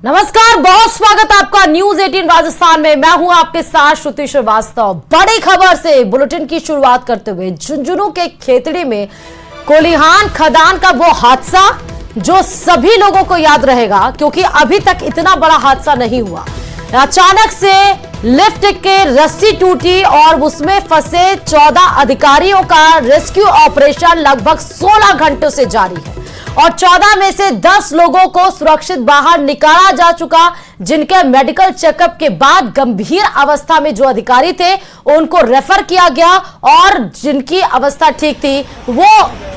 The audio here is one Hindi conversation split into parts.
नमस्कार, बहुत स्वागत आपका न्यूज 18 राजस्थान में। मैं हूं आपके साथ श्रुति श्रीवास्तव। बड़ी खबर से बुलेटिन की शुरुआत करते हुए झुंझुनू के खेतड़ी में कोलिहान खदान का वो हादसा जो सभी लोगों को याद रहेगा, क्योंकि अभी तक इतना बड़ा हादसा नहीं हुआ। अचानक से लिफ्ट के रस्सी टूटी और उसमें फंसे 14 अधिकारियों का रेस्क्यू ऑपरेशन लगभग 16 घंटों से जारी है और 14 में से 10 लोगों को सुरक्षित बाहर निकाला जा चुका, जिनके मेडिकल चेकअप के बाद गंभीर अवस्था में जो अधिकारी थे उनको रेफर किया गया और जिनकी अवस्था ठीक थी वो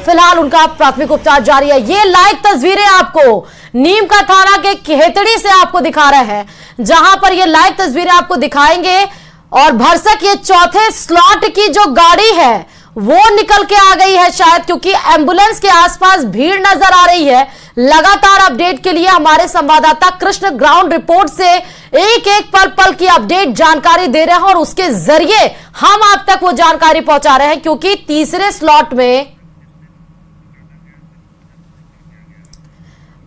फिलहाल उनका प्राथमिक उपचार जारी है। ये लाइव तस्वीरें आपको नीम का थाना के खेतड़ी से आपको दिखा रहे हैं, जहां पर ये लाइव तस्वीरें आपको दिखाएंगे। और भरसक ये चौथे स्लॉट की जो गाड़ी है वो निकल के आ गई है शायद, क्योंकि एम्बुलेंस के आसपास भीड़ नजर आ रही है। लगातार अपडेट के लिए हमारे संवाददाता कृष्ण ग्राउंड रिपोर्ट से एक एक पल पल की अपडेट जानकारी दे रहे हैं और उसके जरिए हम आप तक वो जानकारी पहुंचा रहे हैं, क्योंकि तीसरे स्लॉट में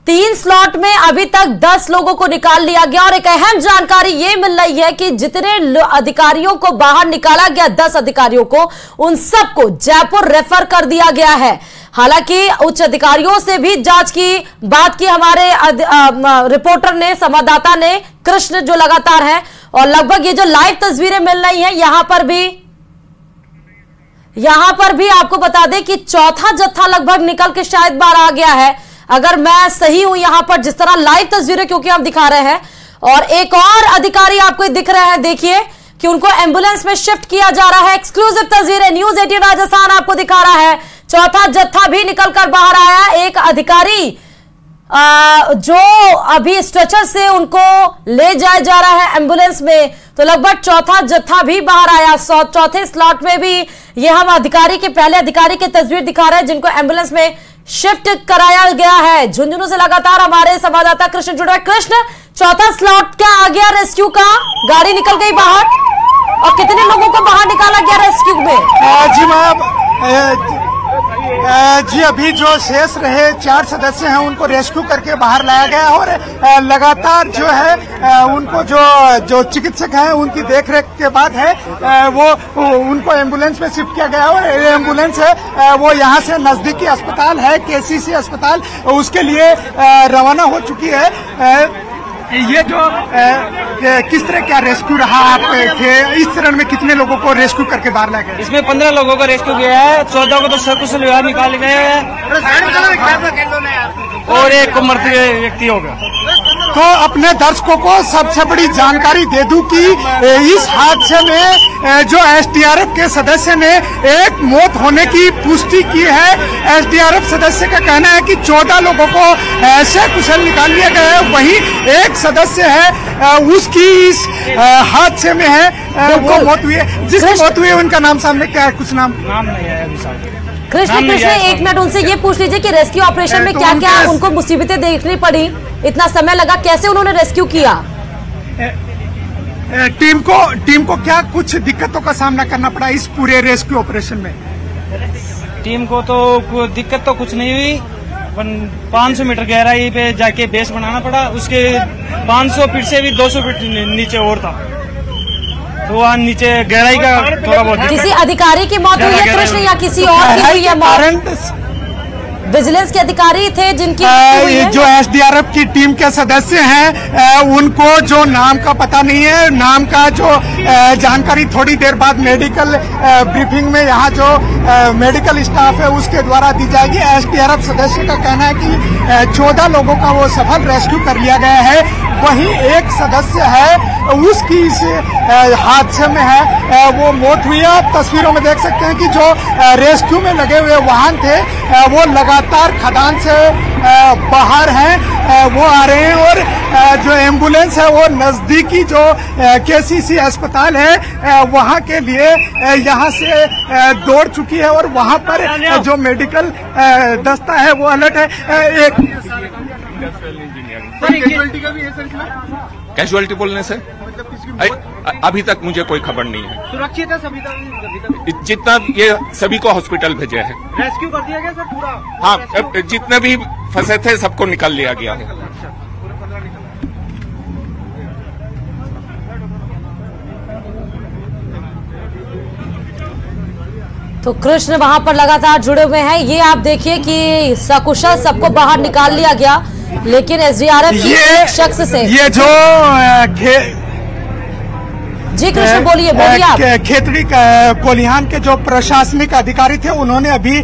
3 स्लॉट में अभी तक 10 लोगों को निकाल लिया गया। और एक अहम जानकारी ये मिल रही है कि जितने अधिकारियों को बाहर निकाला गया, 10 अधिकारियों को, उन सबको जयपुर रेफर कर दिया गया है। हालांकि उच्च अधिकारियों से भी जांच की बात की हमारे रिपोर्टर ने, संवाददाता ने, कृष्ण जो लगातार है। और लगभग ये जो लाइव तस्वीरें मिल रही हैं यहां पर भी आपको बता दें कि चौथा जत्था लगभग निकल के शायद बाहर आ गया है, अगर मैं सही हूं यहां पर जिस तरह लाइव तस्वीरें क्योंकि हम दिखा रहे हैं। और एक और अधिकारी आपको दिख रहे हैं, देखिए कि उनको एम्बुलेंस में शिफ्ट किया जा रहा है। एक्सक्लूसिव तस्वीरें न्यूज 18 राजस्थान आपको दिखा रहा है। चौथा जत्था भी निकलकर बाहर आया। एक अधिकारी जो अभी स्ट्रेचर से उनको ले जाया जा रहा है एम्बुलेंस में, तो लगभग चौथा जत्था भी बाहर आया। चौथे स्लॉट में भी ये हम अधिकारी के पहले अधिकारी की तस्वीर दिखा रहे हैं जिनको एम्बुलेंस में शिफ्ट कराया गया है। झुंझुनू से लगातार हमारे संवाददाता कृष्ण जुड़ रहे हैं। कृष्ण, चौथा स्लॉट क्या आ गया रेस्क्यू का? गाड़ी निकल गई बाहर और कितने लोगों को बाहर निकाला गया रेस्क्यू में? जी मैम, जी अभी जो शेष रहे 4 सदस्य हैं उनको रेस्क्यू करके बाहर लाया गया और लगातार जो है उनको जो चिकित्सक हैं उनकी देखरेख के बाद है वो उनको एम्बुलेंस में शिफ्ट किया गया और एम्बुलेंस है वो यहाँ से नजदीकी अस्पताल है केसीसी अस्पताल, उसके लिए रवाना हो चुकी है। ये जो किस तरह क्या रेस्क्यू रहा आपके इस चरण में कितने लोगों को रेस्क्यू करके बाहर लाया गया? इसमें 15 लोगों को रेस्क्यू किया है, 14 को तो सकुशल विहार निकाल गए हैं और एक को मरते व्यक्ति हो गया। तो अपने दर्शकों को सबसे बड़ी जानकारी दे दूं कि इस हादसे में जो एसडीआरएफ के सदस्य ने एक मौत होने की पुष्टि की है। एसडीआरएफ सदस्य का कहना है कि 14 लोगों को ऐसे कुशल निकाल लिया गया है, वहीं एक सदस्य है उसकी इस हादसे में है वो मौत हुई है। जिसकी मौत हुई है उनका नाम सामने क्या है? कुछ नाम नहीं है अभी साहब। कृष्ण, एक मिनट उनसे ये पूछ लीजिए कि रेस्क्यू ऑपरेशन में क्या क्या उनको मुसीबतें देखनी पड़ी, इतना समय लगा, कैसे उन्होंने रेस्क्यू किया? टीम को क्या कुछ दिक्कतों का सामना करना पड़ा इस पूरे रेस्क्यू ऑपरेशन में? टीम को तो दिक्कत तो कुछ नहीं हुई, 500 मीटर गहराई पे जाके बेस बनाना पड़ा, उसके 500 फीट से भी 200 फीट नीचे और था, तो वहाँ नीचे गहराई का थोड़ा बहुत। किसी अधिकारी की मौत हुई है कृष्ण या किसी और की हुई है मौत? विजिलेंस के अधिकारी थे जिनकी जो एसडीआरएफ की टीम के सदस्य हैं उनको जो नाम का पता नहीं है, नाम का जो जानकारी थोड़ी देर बाद मेडिकल ब्रीफिंग में यहाँ जो मेडिकल स्टाफ है उसके द्वारा दी जाएगी। एसडीआरएफ सदस्य का कहना है कि 14 लोगों का वो सफल रेस्क्यू कर लिया गया है, वहीं एक सदस्य है उसकी इस हादसे में है वो मौत हुई है। आप तस्वीरों में देख सकते हैं कि जो रेस्क्यू में लगे हुए वाहन थे वो लगातार खदान से बाहर हैं, वो आ रहे हैं और जो एम्बुलेंस है वो नजदीकी जो केसीसी अस्पताल है वहां के लिए यहां से दौड़ चुकी है और वहां पर जो मेडिकल दस्ता है वो अलर्ट है। एक कैजुअलिटी का भी है सर? कैजुअलिटी बोलने से अभी तक मुझे कोई खबर नहीं है। सुरक्षित है सभी तक? जितना ये सभी को हॉस्पिटल भेजे हैं। रेस्क्यू कर दिया गया सर पूरा? हाँ, जितने भी फंसे थे सबको निकाल लिया गया है। तो कृष्ण वहां पर लगातार जुड़े हुए हैं। ये आप देखिए कि सकुशल सबको बाहर निकाल लिया गया, लेकिन एसडीआरएफ एक शख्स से ये जो जी कृष्ण बोलिए आप। खेतड़ी कोलिहान के जो प्रशासनिक अधिकारी थे उन्होंने अभी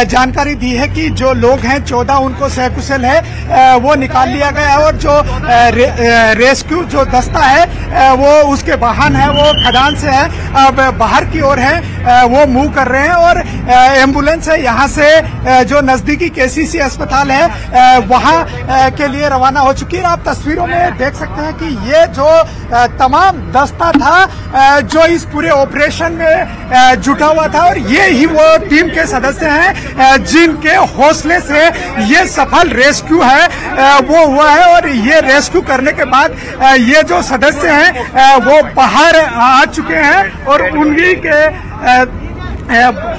जानकारी दी है कि जो लोग हैं 14 उनको सकुशल है वो निकाल लिया गया है, और जो रेस्क्यू जो दस्ता है वो उसके वाहन है वो खदान से है अब बाहर की ओर है, वो मूव कर रहे हैं, और एम्बुलेंस है यहाँ से जो नजदीकी केसीसी अस्पताल है वहाँ के लिए रवाना हो चुकी है। आप तस्वीरों में देख सकते हैं कि ये जो तमाम दस्ता था जो इस पूरे ऑपरेशन में जुटा हुआ था, और ये ही वो टीम के सदस्य हैं जिनके हौसले से ये सफल रेस्क्यू है वो हुआ है। और ये रेस्क्यू करने के बाद ये जो सदस्य हैं वो बाहर आ चुके हैं, और उन्हीं के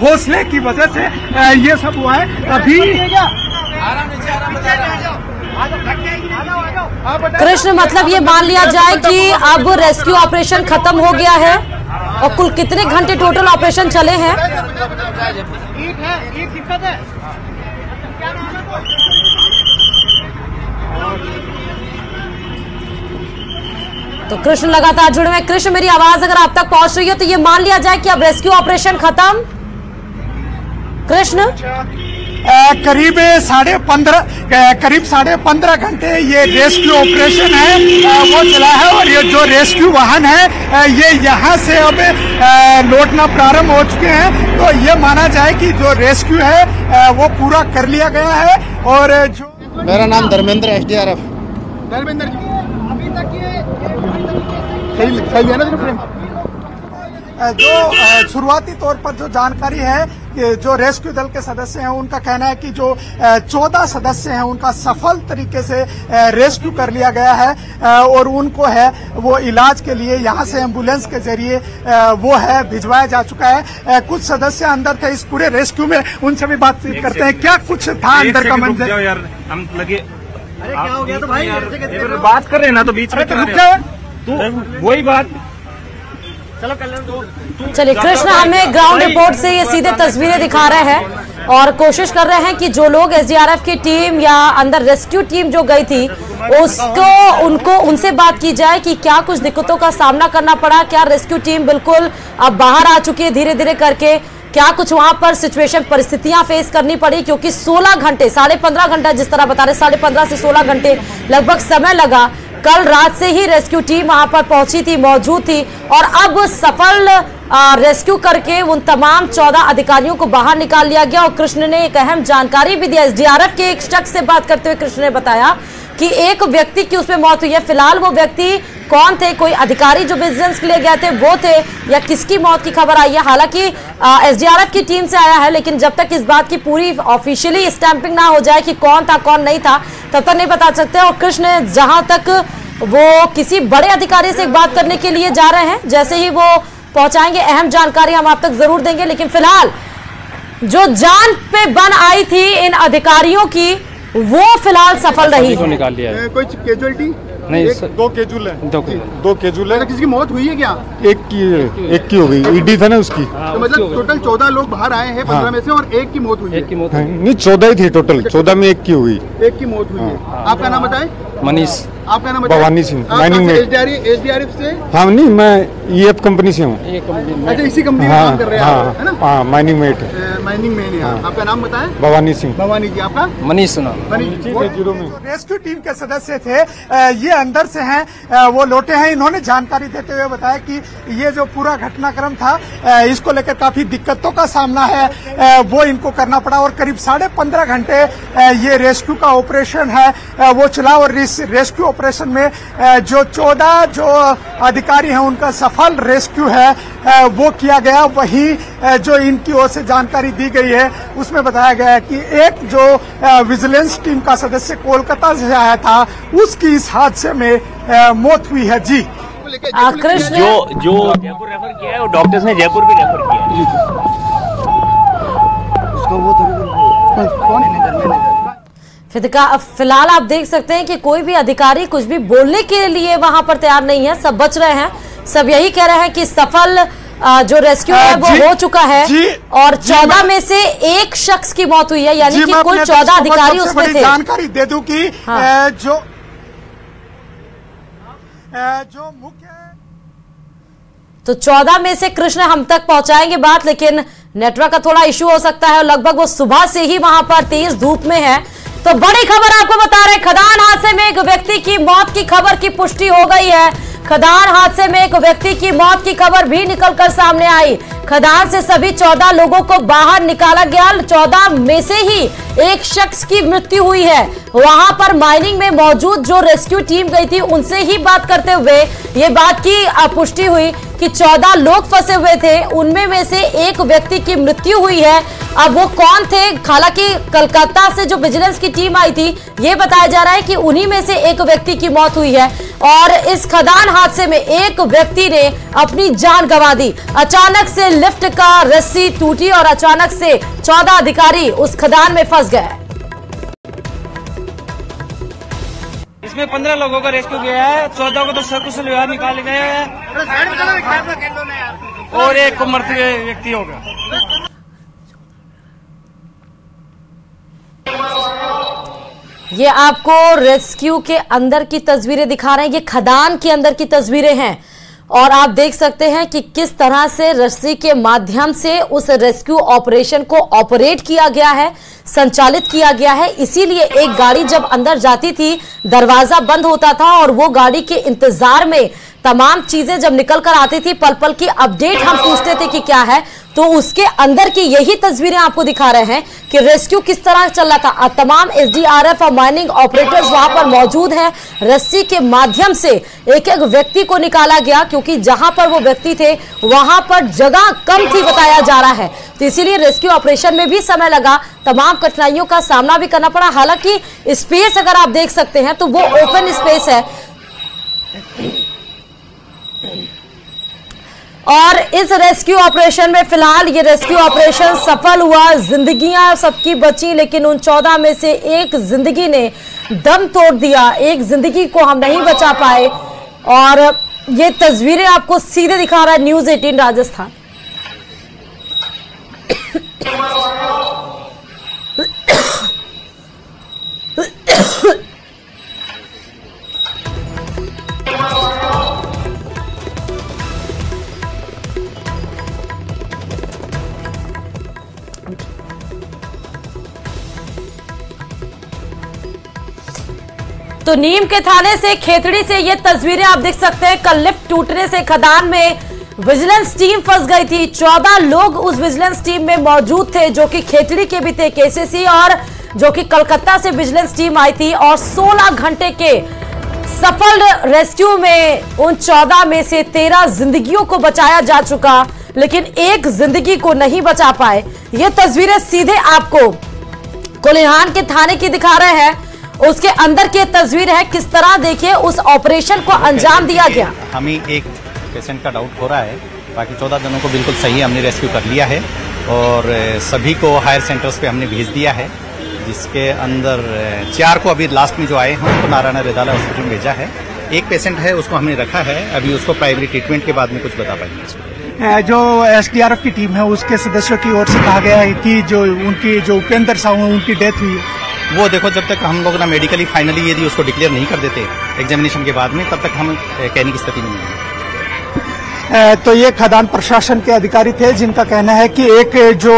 हौसले की वजह से ये सब हुआ है। अभी कृष्ण मतलब ये मान लिया जाए कि अब रेस्क्यू ऑपरेशन खत्म हो गया है, और कुल कितने घंटे टोटल ऑपरेशन चले हैं? तो कृष्ण लगातार जुड़े हुए। कृष्ण मेरी आवाज अगर आप तक पहुंच रही है तो ये मान लिया जाए कि अब रेस्क्यू ऑपरेशन खत्म? कृष्ण करीब 15.5 घंटे ये रेस्क्यू ऑपरेशन है वो चला है, और ये जो रेस्क्यू वाहन है ये यहाँ से अब लौटना प्रारंभ हो चुके हैं। तो ये माना जाए कि जो रेस्क्यू है वो पूरा कर लिया गया है। और जो मेरा नाम धर्मेंद्र एसडीआरएफ। धर्मेंद्र जी अभी तक ये सही है ना? जो शुरुआती तौर पर जो जानकारी है कि जो रेस्क्यू दल के सदस्य हैं उनका कहना है कि जो 14 सदस्य हैं उनका सफल तरीके से रेस्क्यू कर लिया गया है, और उनको है वो इलाज के लिए यहाँ से एम्बुलेंस के जरिए वो है भिजवाया जा चुका है। कुछ सदस्य अंदर थे इस पूरे रेस्क्यू में, उनसे भी बातचीत करते हैं। क्या कुछ था अंदर का मंजर? यार हम लगे, अरे क्या हो गया? तो भाई बात कर रहे हैं ना, तो बीच में वही बात। चलिए कृष्ण हमें ग्राउंड रिपोर्ट से ये सीधे तस्वीरें दिखा रहे हैं, और कोशिश कर रहे हैं कि जो लोग एसडीआरएफ की टीम या अंदर रेस्क्यू टीम जो गई थी उनसे बात की जाए कि क्या कुछ दिक्कतों का सामना करना पड़ा, क्या रेस्क्यू टीम बिल्कुल अब बाहर आ चुकी है धीरे धीरे करके, क्या कुछ वहां पर सिचुएशन परिस्थितियां फेस करनी पड़ी, क्योंकि 16 घंटे 15.5 घंटा जिस तरह बता रहे 15.5 से 16 घंटे लगभग समय लगा। कल रात से ही रेस्क्यू टीम वहां पर पहुंची थी, मौजूद थी, और अब सफल रेस्क्यू करके उन तमाम 14 अधिकारियों को बाहर निकाल लिया गया। और कृष्ण ने एक अहम जानकारी भी दी। एसडीआरएफ के एक शख्स से बात करते हुए कृष्ण ने बताया कि एक व्यक्ति की उसमें मौत हुई है। फिलहाल वो व्यक्ति कौन थे, कोई अधिकारी जो विजिलेंस के लिए गए थे वो थे, या किसकी मौत की खबर आई है? हालांकि एसडीआरएफ की टीम से आया है, लेकिन जब तक इस बात की पूरी ऑफिशियली स्टैंपिंग ना हो जाए कि कौन था कौन नहीं था, तब तक नहीं बता सकते। और कृष्ण जहां तक वो किसी बड़े अधिकारी से बात करने के लिए जा रहे हैं, जैसे ही वो पहुंचाएंगे अहम जानकारी हम आप तक जरूर देंगे। लेकिन फिलहाल जो जान पे बन आई थी इन अधिकारियों की वो फिलहाल सफल रही है। निकाल लिया है। कोई कैजुअलिटी नहीं, दो कैजुअल है। दो कैजुअल है। किसी की मौत हुई है क्या? एक की हो गई, ईडी था ना उसकी। तो मतलब टोटल 14 लोग बाहर आए हैं 15 में से, और एक की मौत हुई है। नहीं 14 ही थे टोटल, 14 में एक की हो गई। एक की मौत हुई है। आपका नाम बताएं? मनीष। आपका नाम बताएं? भवानी सिंह, माइनिंग में। एसडीआरएफ से? हाँ नहीं, मैं ईएफ कंपनी से हूँ। अच्छा, इसी कंपनी में काम कर रहे हैं, है ना? हाँ, माइनिंग मेट। माइनिंग में। आपका नाम बताएं? भवानी सिंह। भवानी जी, आपका? मनीष नाम। रेस्क्यू टीम के सदस्य थे ये अंदर से हैं, वो लौटे हैं। इन्होंने जानकारी देते हुए बताया कि ये जो पूरा घटनाक्रम था इसको लेकर काफी दिक्कतों का सामना है वो इनको करना पड़ा, और करीब 15.5 घंटे ये रेस्क्यू का ऑपरेशन है वो चला। और इस रेस्क्यू ऑपरेशन में जो 14 जो अधिकारी हैं उनका सफल रेस्क्यू है वो किया गया। वहीं जो इनकी ओर से जानकारी दी गई है उसमें बताया गया है कि एक जो विजिलेंस टीम का सदस्य कोलकाता से आया था उसकी इस हादसे में मौत हुई है। जी कृष्ण, जो जयपुर रेफर किया है वो डॉक्टर्स ने जयपुर भी रेफर किया है। फिलहाल आप देख सकते हैं कि कोई भी अधिकारी कुछ भी बोलने के लिए वहां पर तैयार नहीं है, सब बच रहे हैं। सब यही कह रहे हैं कि सफल जो रेस्क्यू है वो हो चुका है और 14 में से एक शख्स की मौत हुई है, यानी कि कुल 14 अधिकारी उसमें थे। जानकारी दे दूं कि जो मुख्य तो 14 में से कृष्ण हम तक पहुंचाएंगे बात, लेकिन नेटवर्क का थोड़ा इश्यू हो सकता है और लगभग वो सुबह से ही वहां पर तेज धूप में है। तो बड़ी खबर आपको बता रहे, खदान हादसे में एक व्यक्ति की मौत की खबर की पुष्टि हो गई है। खदान हादसे में एक व्यक्ति की मौत की खबर भी निकलकर सामने आई। खदान से सभी 14 लोगों को बाहर निकाला गया। 14 में से ही एक शख्स की मृत्यु हुई है। वहां पर माइनिंग में मौजूद जो रेस्क्यू टीम गई थी उनसे ही बात करते हुए ये बात की पुष्टि हुई कि 14 लोग फंसे हुए थे, उनमें में से एक व्यक्ति की मृत्यु हुई है। अब वो कौन थे, हालांकि कलकत्ता से जो विजिलेंस की टीम आई थी ये बताया जा रहा है कि उन्हीं में से एक व्यक्ति की मौत हुई है और इस खदान हादसे में एक व्यक्ति ने अपनी जान गंवा दी। अचानक से लिफ्ट का रस्सी टूटी और अचानक से 14 अधिकारी उस खदान में फंस गए। इसमें 15 लोगों का रेस्क्यू किया है, 14 को तो सकुशल व्यवहार निकाले गए हैं और एक को मृत व्यक्ति हो गया। ये आपको रेस्क्यू के अंदर की तस्वीरें दिखा रहे हैं, ये खदान के अंदर की तस्वीरें हैं और आप देख सकते हैं कि किस तरह से रस्सी के माध्यम से उस रेस्क्यू ऑपरेशन को ऑपरेट किया गया है, संचालित किया गया है। इसीलिए एक गाड़ी जब अंदर जाती थी दरवाजा बंद होता था और वो गाड़ी के इंतजार में तमाम चीजें जब निकल कर आती थी, पल पल की अपडेट हम पूछते थे कि क्या है, तो उसके अंदर की यही तस्वीरें आपको दिखा रहे हैं कि रेस्क्यू किस तरह चल रहा था। तमाम एसडीआरएफ और माइनिंग ऑपरेटर्स वहां पर मौजूद हैं। रस्सी के माध्यम से एक एक व्यक्ति को निकाला गया क्योंकि जहां पर वो व्यक्ति थे वहां पर जगह कम थी बताया जा रहा है, तो इसीलिए रेस्क्यू ऑपरेशन में भी समय लगा, तमाम कठिनाइयों का सामना भी करना पड़ा। हालांकि स्पेस अगर आप देख सकते हैं तो वो ओपन स्पेस है और इस रेस्क्यू ऑपरेशन में फिलहाल ये रेस्क्यू ऑपरेशन सफल हुआ। जिंदगियां सबकी बची, लेकिन उन 14 में से एक जिंदगी ने दम तोड़ दिया, एक जिंदगी को हम नहीं बचा पाए और ये तस्वीरें आपको सीधे दिखा रहा है न्यूज़ 18 राजस्थान। तो नीम के थाने से खेतड़ी से ये तस्वीरें आप देख सकते हैं। कल लिफ्ट टूटने से खदान में विजिलेंस टीम फंस गई थी। 14 लोग उस विजिलेंस टीम में मौजूद थे जो कि खेतड़ी के भी थे, केसीसी और जो कि कलकत्ता से विजिलेंस टीम आई थी और 16 घंटे के सफल रेस्क्यू में उन 14 में से 13 जिंदगियों को बचाया जा चुका, लेकिन एक जिंदगी को नहीं बचा पाए। ये तस्वीरें सीधे आपको कोलिहान के थाने की दिखा रहे हैं, उसके अंदर की तस्वीर है किस तरह देखिए उस ऑपरेशन को अंजाम दिया गया। हमें एक पेशेंट का डाउट हो रहा है, बाकी 14 जनों को बिल्कुल सही हमने रेस्क्यू कर लिया है और सभी को हायर सेंटर्स पे हमने भेज दिया है, जिसके अंदर 4 को अभी लास्ट में जो आए हैं उनको नारायण हृदयालय हॉस्पिटल में भेजा है। एक पेशेंट है उसको हमने रखा है, अभी उसको प्राइमरी ट्रीटमेंट के बाद में कुछ बता पाएंगे। जो एसडीआरएफ की टीम है उसके सदस्यों की ओर से कहा गया है कि जो उनकी जो उपेंद्र साहू उनकी डेथ हुई है, वो देखो जब तक हम लोग ना मेडिकली फाइनली यदि उसको डिक्लेयर नहीं कर देते एग्जामिनेशन के बाद में, तब तक हम कहने की स्थिति में नहीं है। तो ये खदान प्रशासन के अधिकारी थे जिनका कहना है कि एक जो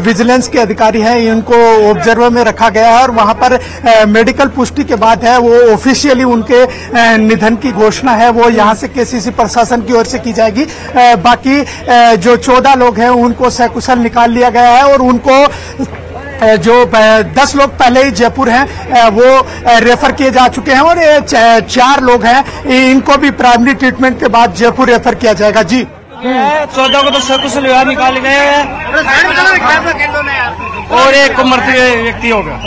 विजिलेंस के अधिकारी हैं इनको ऑब्जर्वर में रखा गया है और वहां पर मेडिकल पुष्टि के बाद है वो ऑफिशियली उनके निधन की घोषणा है वो यहां से केसीसी प्रशासन की ओर से की जाएगी। बाकी जो 14 लोग हैं उनको सकुशल निकाल लिया गया है और उनको जो 10 लोग पहले ही जयपुर हैं वो रेफर किए जा चुके हैं और 4 लोग हैं इनको भी प्राइमरी ट्रीटमेंट के बाद जयपुर रेफर किया जाएगा। जी 14 को तो सकुशल विवाह निकाल गए हैं और एक को मृत व्यक्ति होगा।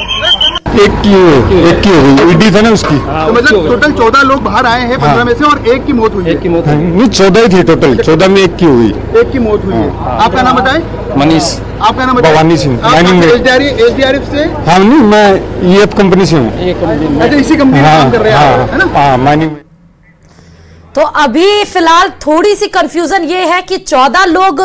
एक की हो गई, ईडी था ना उसकी। तो मतलब टोटल 14 लोग बाहर आए हैं 15 में से और एक की मौत हुई है। नहीं 14 ही थे टोटल, 14 में एक की हुई। एक की मौत हुई है। आपका नाम बताएं? मनीष। आपका नाम बताएं? भवानी सिंह। एसडीआरएफ से? हाँ नहीं, मैं ईएफ कंपनी से हूँ। अच्छा, इसी कंपनी में काम कर रहे हैं, है ना? हाँ, माइनिंग में। तो अभी फिलहाल थोड़ी सी कंफ्यूजन ये है कि 14 लोग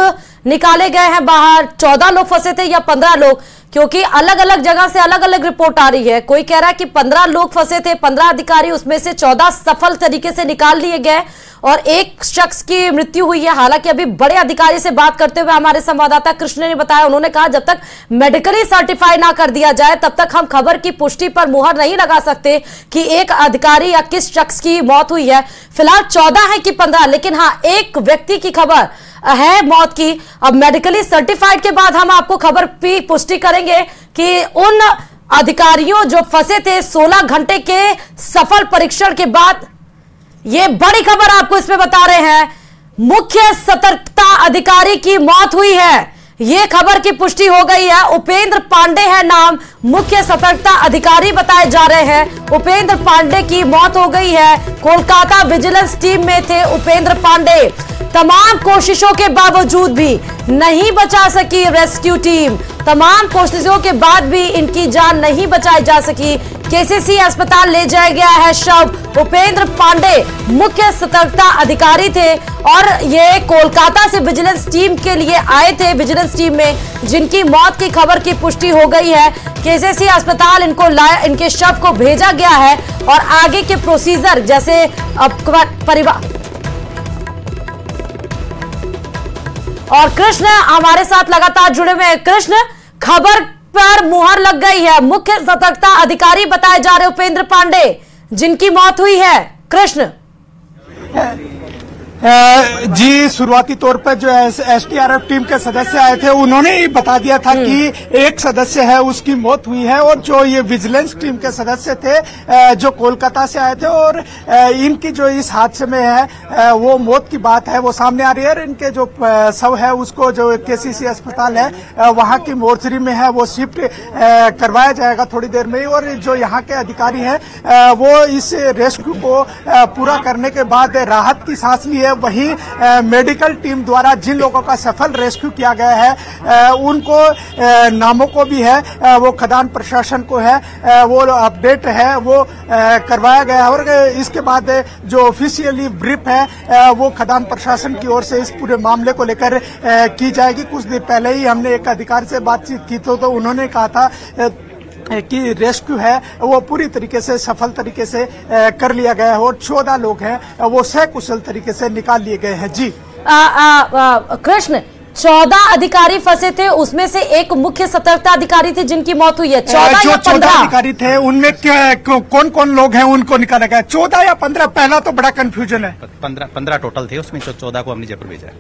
निकाले गए हैं बाहर, 14 लोग फंसे थे या 15 लोग, क्योंकि अलग अलग जगह से अलग अलग रिपोर्ट आ रही है। कोई कह रहा है कि 15 लोग फंसे थे, 15 अधिकारी, उसमें से 14 सफल तरीके से निकाल लिए गए और एक शख्स की मृत्यु हुई है। हालांकि अभी बड़े अधिकारी से बात करते हुए हमारे संवाददाता कृष्ण ने बताया, उन्होंने कहा जब तक मेडिकली सर्टिफाई ना कर दिया जाए तब तक हम खबर की पुष्टि पर मुहर नहीं लगा सकते कि एक अधिकारी या किस शख्स की मौत हुई है। फिलहाल 14 है कि 15, लेकिन हाँ एक व्यक्ति की खबर है मौत की। अब मेडिकली सर्टिफाइड के बाद हम आपको खबर की पुष्टि करेंगे कि उन अधिकारियों जो फंसे थे 16 घंटे के सफल परीक्षण के बाद, ये बड़ी खबर आपको इसमें बता रहे हैं, मुख्य सतर्कता अधिकारी की मौत हुई है। ये खबर की पुष्टि हो गई है। उपेंद्र पांडे है नाम, मुख्य सतर्कता अधिकारी बताए जा रहे हैं। उपेंद्र पांडे की मौत हो गई है। कोलकाता विजिलेंस टीम में थे उपेंद्र पांडे। तमाम कोशिशों के बावजूद भी नहीं बचा सकी रेस्क्यू टीम। तमाम कोशिशों के बाद भी इनकी जान नहीं बचाई जा सकी। केसीसी अस्पताल ले जाया गया है शव। उपेंद्र पांडे मुख्य सतर्कता अधिकारी थे और ये कोलकाता से विजिलेंस टीम के लिए आए थे, विजिलेंस टीम में, जिनकी मौत की खबर की पुष्टि हो गई है। केसीसी अस्पताल इनके शव को भेजा गया है और आगे के प्रोसीजर जैसे परिवार और कृष्ण हमारे साथ लगातार जुड़े हुए हैं। कृष्ण, खबर पर मुहर लग गई है। मुख्य सतर्कता अधिकारी बताए जा रहे उपेंद्र पांडे जिनकी मौत हुई है। कृष्ण जी, शुरुआती तौर पर जो एसडीआरएफ टीम के सदस्य आए थे उन्होंने ही बता दिया था कि एक सदस्य है उसकी मौत हुई है और जो ये विजिलेंस टीम के सदस्य थे जो कोलकाता से आए थे और इनकी जो इस हादसे में है वो मौत की बात है वो सामने आ रही है। इनके जो शव है उसको जो केसीसी अस्पताल है वहां की मोर्चरी में है वो शिफ्ट करवाया जाएगा थोड़ी देर में ही। और जो यहाँ के अधिकारी हैं वो इस रेस्क्यू को पूरा करने के बाद राहत की सांस ली है। वहीं मेडिकल टीम द्वारा जिन लोगों का सफल रेस्क्यू किया गया है उनको नामों को भी है वो खदान प्रशासन को है वो अपडेट है वो करवाया गया है। और इसके बाद जो ऑफिशियली ब्रीफ है वो खदान प्रशासन की ओर से इस पूरे मामले को लेकर की जाएगी। कुछ दिन पहले ही हमने एक अधिकारी से बातचीत की तो उन्होंने कहा था कि रेस्क्यू है वो पूरी तरीके से सफल तरीके से कर लिया गया है और 14 लोग हैं वो सकुशल तरीके से निकाल लिए गए हैं। जी कृष्ण, 14 अधिकारी फंसे थे, उसमें से एक मुख्य सतर्कता अधिकारी थे जिनकी मौत हुई है। 14 या 15 अधिकारी थे उनमें कौन कौन लोग हैं उनको निकाला गया? 14 या 15? पहला तो बड़ा कंफ्यूजन है। 15 टोटल थे, उसमें 14 को हमने जयपुर भेजा है।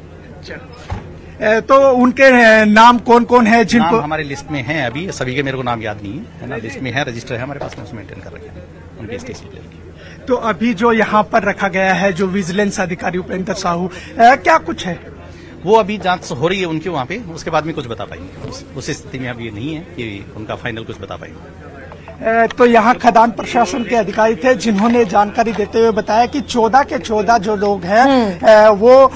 तो उनके नाम कौन कौन है जिनको नाम हमारे लिस्ट में हैं? अभी सभी के मेरे को नाम याद नहीं है ना, लिस्ट में है, रजिस्टर है हमारे पास, उसमें मेंटेन कर रखे हैं उनके स्टेशन। तो अभी जो यहाँ पर रखा गया है जो विजिलेंस अधिकारी उपेंद्र साहू, क्या कुछ है? वो अभी जांच हो रही है उनकी वहाँ पे, उसके बाद में कुछ बता पाएंगे। उस स्थिति में अभी नहीं है कि उनका फाइनल कुछ बता पाएंगे। तो यहाँ खदान प्रशासन के अधिकारी थे जिन्होंने जानकारी देते हुए बताया कि 14 के 14 जो लोग हैं वो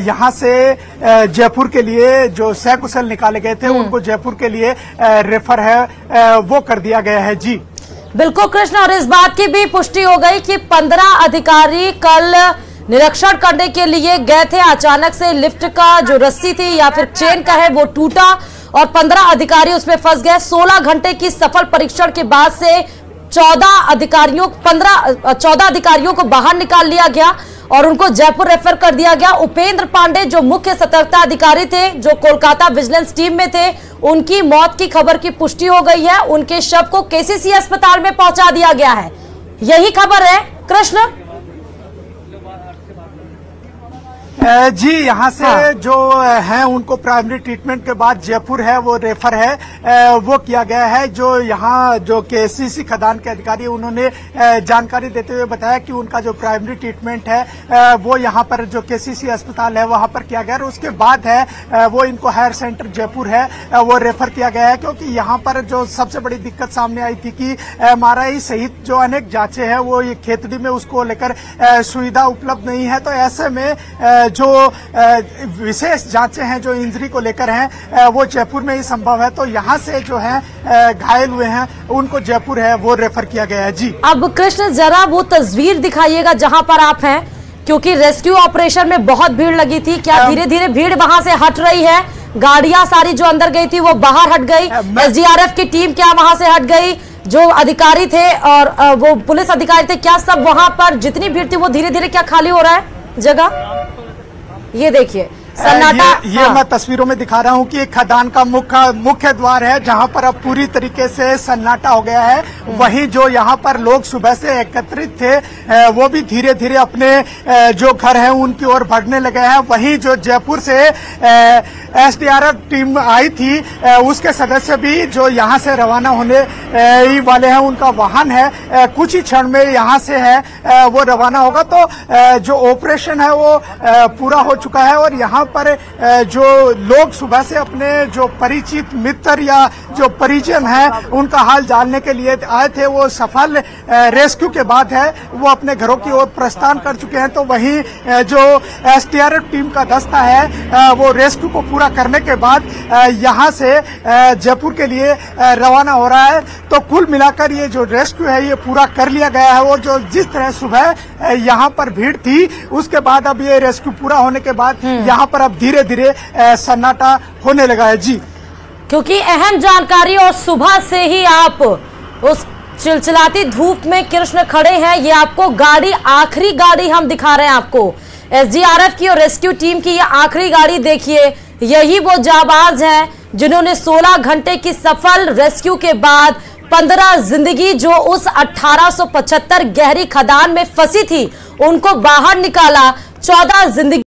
यहाँ से जयपुर के लिए जो सकुशल निकाले गए थे उनको जयपुर के लिए रेफर है वो कर दिया गया है। जी बिल्कुल कृष्ण, और इस बात की भी पुष्टि हो गई कि 15 अधिकारी कल निरीक्षण करने के लिए गए थे। अचानक से लिफ्ट का जो रस्सी थी या फिर चेन का है वो टूटा और 15 अधिकारी उसमें फंस गए। 16 घंटे की सफल परीक्षण के बाद से 14 अधिकारियों को बाहर निकाल लिया गया और उनको जयपुर रेफर कर दिया गया। उपेंद्र पांडे जो मुख्य सतर्कता अधिकारी थे जो कोलकाता विजिलेंस टीम में थे, उनकी मौत की खबर की पुष्टि हो गई है। उनके शव को केसीसी अस्पताल में पहुंचा दिया गया है। यही खबर है कृष्ण। जी यहाँ से जो है उनको प्राइमरी ट्रीटमेंट के बाद जयपुर है वो रेफर है वो किया गया है। जो यहाँ जो केसीसी खदान के अधिकारी उन्होंने जानकारी देते हुए बताया कि उनका जो प्राइमरी ट्रीटमेंट है वो यहाँ पर जो केसीसी अस्पताल है वहाँ पर किया गया और उसके बाद है वो इनको हायर सेंटर जयपुर है वो रेफर किया गया है, क्योंकि यहाँ पर जो सबसे बड़ी दिक्कत सामने आई थी कि MRI सहित जो अनेक जांचें हैं वो ये खेतड़ी में उसको लेकर सुविधा उपलब्ध नहीं है। तो ऐसे में जो विशेष जांचें हैं जो इंजरी को लेकर हैं वो जयपुर में ही संभव है। तो यहाँ से जो है घायल हुए हैं उनको जयपुर है वो रेफर किया गया है। जी अब कृष्ण जरा वो तस्वीर दिखाइएगा जहां पर आप हैं, क्योंकि रेस्क्यू ऑपरेशन में बहुत भीड़ लगी थी। क्या धीरे धीरे भीड़ वहां से हट रही है? गाड़ियां सारी जो अंदर गई थी वो बाहर हट गई। SDRF की टीम क्या वहां से हट गई? जो अधिकारी थे और वो पुलिस अधिकारी थे, क्या सब वहां पर जितनी भीड़ थी वो धीरे धीरे क्या खाली हो रहा है जगह? ये देखिए सन्नाटा। ये मैं तस्वीरों में दिखा रहा हूँ कि खदान का मुख्य द्वार है जहाँ पर अब पूरी तरीके से सन्नाटा हो गया है। वहीं जो यहाँ पर लोग सुबह से एकत्रित थे वो भी धीरे धीरे अपने जो घर हैं उनकी ओर बढ़ने लगे हैं। वहीं जो जयपुर से SDRF टीम आई थी उसके सदस्य भी जो यहाँ से रवाना होने ही वाले हैं, उनका वाहन है कुछ ही क्षण में यहाँ से है वो रवाना होगा। तो जो ऑपरेशन है वो पूरा हो चुका है और यहाँ पर जो लोग सुबह से अपने जो परिचित मित्र या जो परिजन है उनका हाल जानने के लिए आए थे, वो सफल रेस्क्यू के बाद है वो अपने घरों की ओर प्रस्थान कर चुके हैं। तो वहीं जो SDRF टीम का दस्ता है वो रेस्क्यू को पूरा करने के बाद यहाँ से जयपुर के लिए रवाना हो रहा है। तो कुल मिलाकर ये जो रेस्क्यू है ये पूरा कर लिया गया है और जो जिस तरह सुबह यहाँ पर भीड़ थी उसके बाद अब ये रेस्क्यू पूरा होने के बाद यहाँ पर अब धीरे धीरे सन्नाटा होने लगा है। जी क्योंकि अहम जानकारी और सुबह से ही आप उस चिलचिलाती धूप में कृष्ण खड़े हैं। ये आपको गाड़ी, आखिरी गाड़ी हम दिखा रहे हैं आपको, SDRF की और रेस्क्यू टीम की ये आखिरी गाड़ी देखिए। यही वो जाबाज हैं जिन्होंने 16 घंटे की सफल रेस्क्यू के बाद 15 जिंदगी जो उस 1875 गहरी खदान में फंसी थी उनको बाहर निकाला। 14 जिंदगी